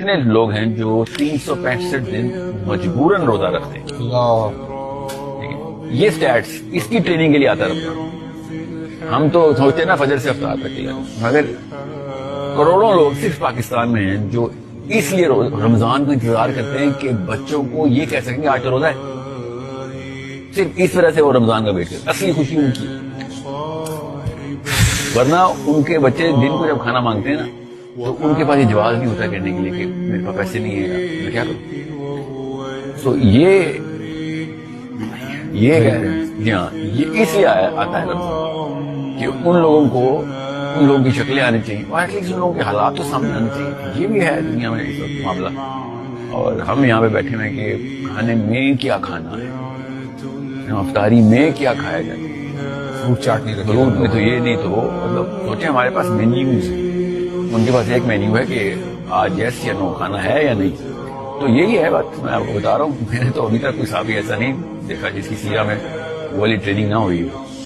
کتنے لوگ ہیں جو 365 دن مجبوراً روزہ رکھتے ہیں. یہ سٹیٹس اس کی ٹریننگ کے لیے آتا رہتا. ہم تو سوچتے ہیں نا فجر سے افطار تک کے، مگر کروڑوں لوگ صرف پاکستان میں ہیں جو اس لیے رمضان کا انتظار کرتے ہیں کہ بچوں کو یہ کہہ سکیں کہ آج تو روزہ ہے. صرف اس وجہ سے وہ رمضان کا ویٹ کرتے. اصلی خوشی ان کی، ورنہ ان کے بچے دن کو جب کھانا مانگتے ہیں نا تو ان کے پاس یہ جواز نہیں ہوتا کہنے کے لیے کہ میرے پاس پیسے نہیں ہیں، میں کیا کروں. تو یہ کہہ رہے ہیں جی ہاں، یہ اس لیے آتا ہے رمضان کہ ان لوگوں کو ان لوگوں کی شکلیں آنی چاہیے اور ایٹ لیسٹ ان لوگوں کے حالات تو سامنے آنے چاہیے. یہ بھی ہے دنیا میں اس وقت معاملہ. اور ہم یہاں پہ بیٹھے ہوئے کہ کھانے میں کیا کھانا ہے، افطاری میں کیا کھایا جائے. فروٹ چاٹ نہیں رکھے، فروٹ میں تو یہ نہیں تو مطلب سوچیں ہمارے پاس مینیوز، ان کے پاس ایک مینیو ہے کہ آج یس یا نو کھانا ہے یا نہیں. تو یہی ہے بات، میں آپ کو بتا رہا ہوں. میں نے تو ابھی تک کوئی صحابی ایسا نہیں دیکھا جس کی سیرہ میں وہ والی ٹریننگ نہ ہوئی.